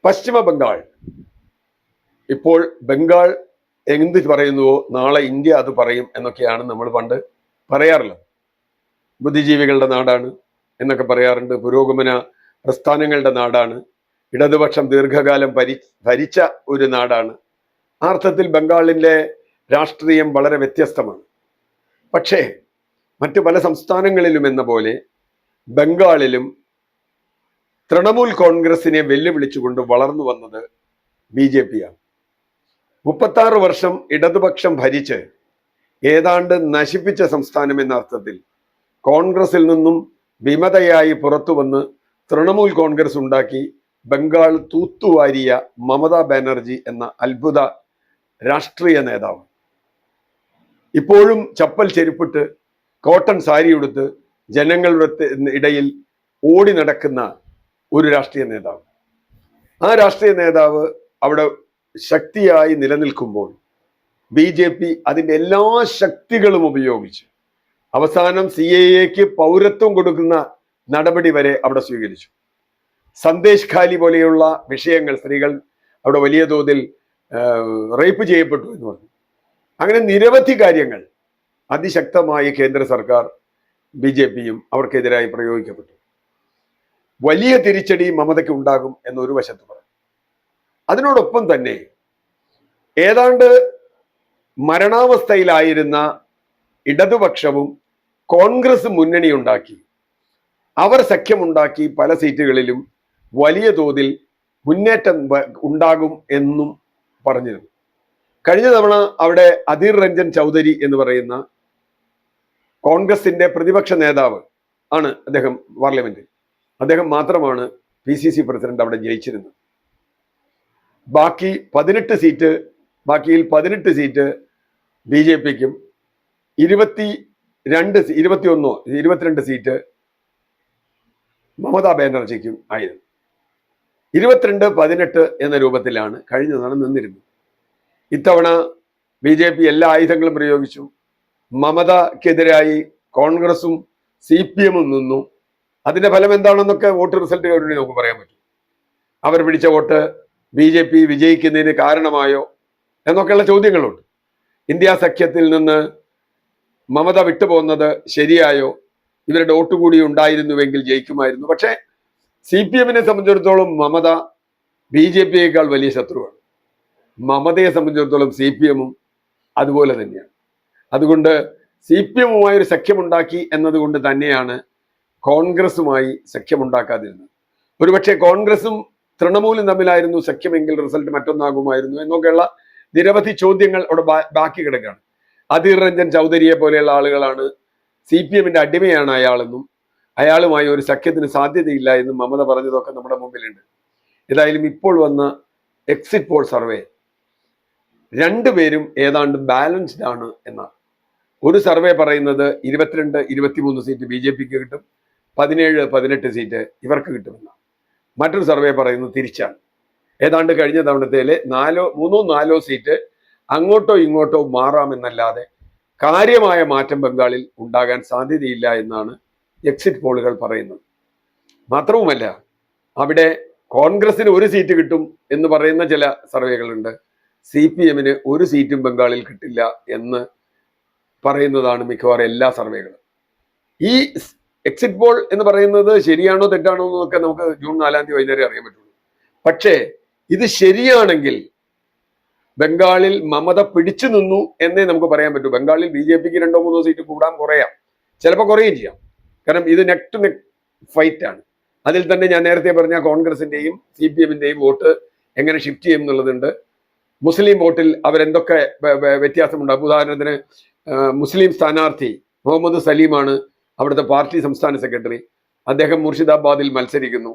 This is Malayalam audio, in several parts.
പശ്ചിമ ബംഗാൾ ഇപ്പോൾ ബംഗാൾ എന്ത് പറയുന്നുവോ നാളെ ഇന്ത്യ അത് പറയും എന്നൊക്കെയാണ് നമ്മൾ പണ്ട് പറയാറുള്ളത്. ബുദ്ധിജീവികളുടെ നാടാണ് എന്നൊക്കെ പറയാറുണ്ട്. പുരോഗമന പ്രസ്ഥാനങ്ങളുടെ നാടാണ്. ഇടതുപക്ഷം ദീർഘകാലം ഭരിച്ച ഒരു നാടാണ്. ആ അർത്ഥത്തിൽ ബംഗാളിലെ രാഷ്ട്രീയം വളരെ വ്യത്യസ്തമാണ്. പക്ഷേ മറ്റു പല സംസ്ഥാനങ്ങളിലും എന്ന പോലെ ബംഗാളിലും തൃണമൂൽ കോൺഗ്രസിനെ വെല്ലുവിളിച്ചുകൊണ്ട് വളർന്നു വന്നത് BJP ആണ്. 36 വർഷം ഇടതുപക്ഷം ഭരിച്ച് ഏതാണ്ട് നശിപ്പിച്ച സംസ്ഥാനം എന്ന അർത്ഥത്തിൽ കോൺഗ്രസിൽ നിന്നും വിമതയായി പുറത്തു വന്ന് തൃണമൂൽ കോൺഗ്രസ് ഉണ്ടാക്കി ബംഗാൾ തൂത്തുവാരിയ മമതാ ബാനർജി എന്ന അത്ഭുത രാഷ്ട്രീയ നേതാവ്. ഇപ്പോഴും ചപ്പൽ ചെരുപ്പിട്ട് കോട്ടൺ സാരി ഉടുത്ത് ജനങ്ങളുടെ ഇടയിൽ ഓടി നടക്കുന്ന ഒരു രാഷ്ട്രീയ നേതാവ്. ആ രാഷ്ട്രീയ നേതാവ് അവിടെ ശക്തിയായി നിലനിൽക്കുമ്പോൾ BJP അതിൻ്റെ എല്ലാ ശക്തികളും ഉപയോഗിച്ച് അവസാനം CAAക്ക് പൗരത്വം കൊടുക്കുന്ന നടപടി വരെ അവിടെ സ്വീകരിച്ചു. സന്ദേശ് ഖാലി പോലെയുള്ള വിഷയങ്ങൾ, സ്ത്രീകൾ അവിടെ വലിയ തോതിൽ റേപ്പ് ചെയ്യപ്പെട്ടു എന്ന് പറഞ്ഞു. അങ്ങനെ നിരവധി കാര്യങ്ങൾ അതിശക്തമായി കേന്ദ്ര സർക്കാർ BJPയും അവർക്കെതിരായി പ്രയോഗിക്കപ്പെട്ടു. വലിയ തിരിച്ചടി മമതയ്ക്ക് ഉണ്ടാകും എന്നൊരു വശത്ത് പറഞ്ഞു. അതിനോടൊപ്പം തന്നെ ഏതാണ്ട് മരണാവസ്ഥയിലായിരുന്ന ഇടതുപക്ഷവും കോൺഗ്രസ് മുന്നണി ഉണ്ടാക്കി, അവർ സഖ്യമുണ്ടാക്കി പല സീറ്റുകളിലും വലിയ തോതിൽ മുന്നേറ്റം ഉണ്ടാകും എന്നും പറഞ്ഞിരുന്നു. കഴിഞ്ഞ തവണ അവിടെ അധീർ രഞ്ജൻ ചൗധരി എന്ന് പറയുന്ന കോൺഗ്രസിന്റെ പ്രതിപക്ഷ നേതാവ് ആണ് അദ്ദേഹം പാർലമെന്റിൽ. അദ്ദേഹം മാത്രമാണ് PCC പ്രസിഡന്റ് അവിടെ ജയിച്ചിരുന്നത്. ബാക്കിയിൽ 18 സീറ്റ് BJPക്കും 22 സീറ്റ് മമതാ ബാനർജിക്കും ആയിരുന്നു. 22-18 എന്ന രൂപത്തിലാണ് കഴിഞ്ഞ തവണ നിന്നിരുന്നത്. ഇത്തവണ BJP എല്ലാ ആയുധങ്ങളും പ്രയോഗിച്ചു. മമതക്കെതിരായി കോൺഗ്രസും CPMഉം നിന്നു. അതിന്റെ ഫലം എന്താണെന്നൊക്കെ വോട്ട് റിസൾട്ട് കഴിഞ്ഞ് നമുക്ക് പറയാൻ പറ്റും. അവർ പിടിച്ച വോട്ട് BJP വിജയിക്കുന്നതിന് കാരണമായോ എന്നൊക്കെയുള്ള ചോദ്യങ്ങളുണ്ട്. ഇന്ത്യ സഖ്യത്തിൽ നിന്ന് മമത വിട്ടുപോകുന്നത് ശരിയായോ? ഇവരുടെ വോട്ട് കൂടി ഉണ്ടായിരുന്നുവെങ്കിൽ ജയിക്കുമായിരുന്നു. പക്ഷേ CPMനെ സംബന്ധിച്ചിടത്തോളം മമത BJPയേക്കാൾ വലിയ ശത്രുവാണ്. മമതയെ സംബന്ധിച്ചിടത്തോളം CPMഉം അതുപോലെ തന്നെയാണ്. അതുകൊണ്ട് CPMുമായി ഒരു സഖ്യമുണ്ടാക്കി എന്നതുകൊണ്ട് തന്നെയാണ് കോൺഗ്രസുമായി സഖ്യമുണ്ടാക്കാതിരുന്നത്. ഒരുപക്ഷെ കോൺഗ്രസും തൃണമൂലും തമ്മിലായിരുന്നു സഖ്യമെങ്കിൽ റിസൾട്ട് മറ്റൊന്നാകുമായിരുന്നു എന്നൊക്കെയുള്ള നിരവധി ചോദ്യങ്ങൾ അവിടെ ബാക്കി കിടക്കുകയാണ്. അധീർ രഞ്ജൻ ചൗധരിയെ പോലെയുള്ള ആളുകളാണ്, CPMന്റെ അടിമയാണ് അയാളെന്നും അയാളുമായി ഒരു സഖ്യത്തിന് സാധ്യതയില്ല എന്നും മമത പറഞ്ഞതൊക്കെ നമ്മുടെ മുമ്പിലുണ്ട്. ഏതായാലും ഇപ്പോൾ വന്ന എക്സിറ്റ് പോൾ സർവേ രണ്ടുപേരും ഏതാണ്ട് ബാലൻസ്ഡ് ആണ് എന്നാണ്. ഒരു സർവേ പറയുന്നത് 22-23 സീറ്റ് BJPക്ക് കിട്ടും, 17-18 സീറ്റ് ഇവർക്ക് കിട്ടുമെന്നാണ്. മറ്റൊരു സർവേ പറയുന്നത് തിരിച്ചാണ്. ഏതാണ്ട് കഴിഞ്ഞ തവണത്തേലെ 3-4 സീറ്റ് അങ്ങോട്ടോ ഇങ്ങോട്ടോ മാറാമെന്നല്ലാതെ കാര്യമായ മാറ്റം ബംഗാളിൽ ഉണ്ടാകാൻ സാധ്യതയില്ല എന്നാണ് എക്സിറ്റ് പോളുകൾ പറയുന്നത്. മാത്രവുമല്ല, അവിടെ കോൺഗ്രസിന് 1 സീറ്റ് കിട്ടും എന്ന് പറയുന്ന ചില സർവേകളുണ്ട്. CPMന് 1 സീറ്റും ബംഗാളിൽ കിട്ടില്ല എന്ന് പറയുന്നതാണ് മിക്കവാറും എല്ലാ സർവേകളും. ഈ എക്സിറ്റ് പോൾ എന്ന് പറയുന്നത് ശരിയാണോ തെറ്റാണോ എന്നൊക്കെ നമുക്ക് ജൂൺ 4 വൈകുന്നേരം അറിയാൻ പറ്റുള്ളൂ. പക്ഷേ ഇത് ശരിയാണെങ്കിൽ ബംഗാളിൽ മമത പിടിച്ചു നിന്നു എന്നേ നമുക്ക് പറയാൻ പറ്റൂ. ബംഗാളിൽ BJPക്ക് 2-3 സീറ്റ് കൂടാൻ കുറയാം, ചിലപ്പോൾ കുറയുകയും ചെയ്യാം. കാരണം ഇത് നെക്ക് ടു നെക്ക് ഫൈറ്റ് ആണ്. അതിൽ തന്നെ ഞാൻ നേരത്തെ പറഞ്ഞ കോൺഗ്രസിന്റെയും CPMന്റെയും വോട്ട് എങ്ങനെ ഷിഫ്റ്റ് ചെയ്യും എന്നുള്ളതുണ്ട്. മുസ്ലിം വോട്ടിൽ അവരെന്തൊക്കെ വ്യത്യാസമുണ്ടാകും. ഉദാഹരണത്തിന് മുസ്ലിം സ്ഥാനാർത്ഥി മുഹമ്മദ് സലീമാണ് അവിടുത്തെ പാർട്ടി സംസ്ഥാന സെക്രട്ടറി. അദ്ദേഹം മുർഷിദാബാദിൽ മത്സരിക്കുന്നു.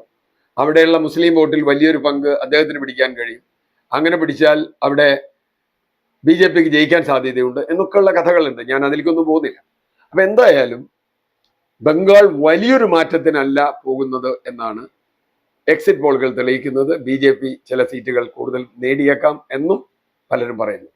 അവിടെയുള്ള മുസ്ലിം വോട്ടിൽ വലിയൊരു പങ്ക് അദ്ദേഹത്തിന് പിടിക്കാൻ കഴിയും. അങ്ങനെ പിടിച്ചാൽ അവിടെ BJPക്ക് ജയിക്കാൻ സാധ്യതയുണ്ട് എന്നൊക്കെയുള്ള കഥകളുണ്ട്. ഞാൻ അതിലേക്കൊന്നും പോകുന്നില്ല. അപ്പൊ എന്തായാലും ബംഗാൾ വലിയൊരു മാറ്റത്തിനല്ല പോകുന്നത് എന്നാണ് എക്സിറ്റ് പോളുകൾ തെളിയിക്കുന്നത്. BJP ചില സീറ്റുകൾ കൂടുതൽ നേടിയേക്കാം എന്നും പലരും പറയുന്നു.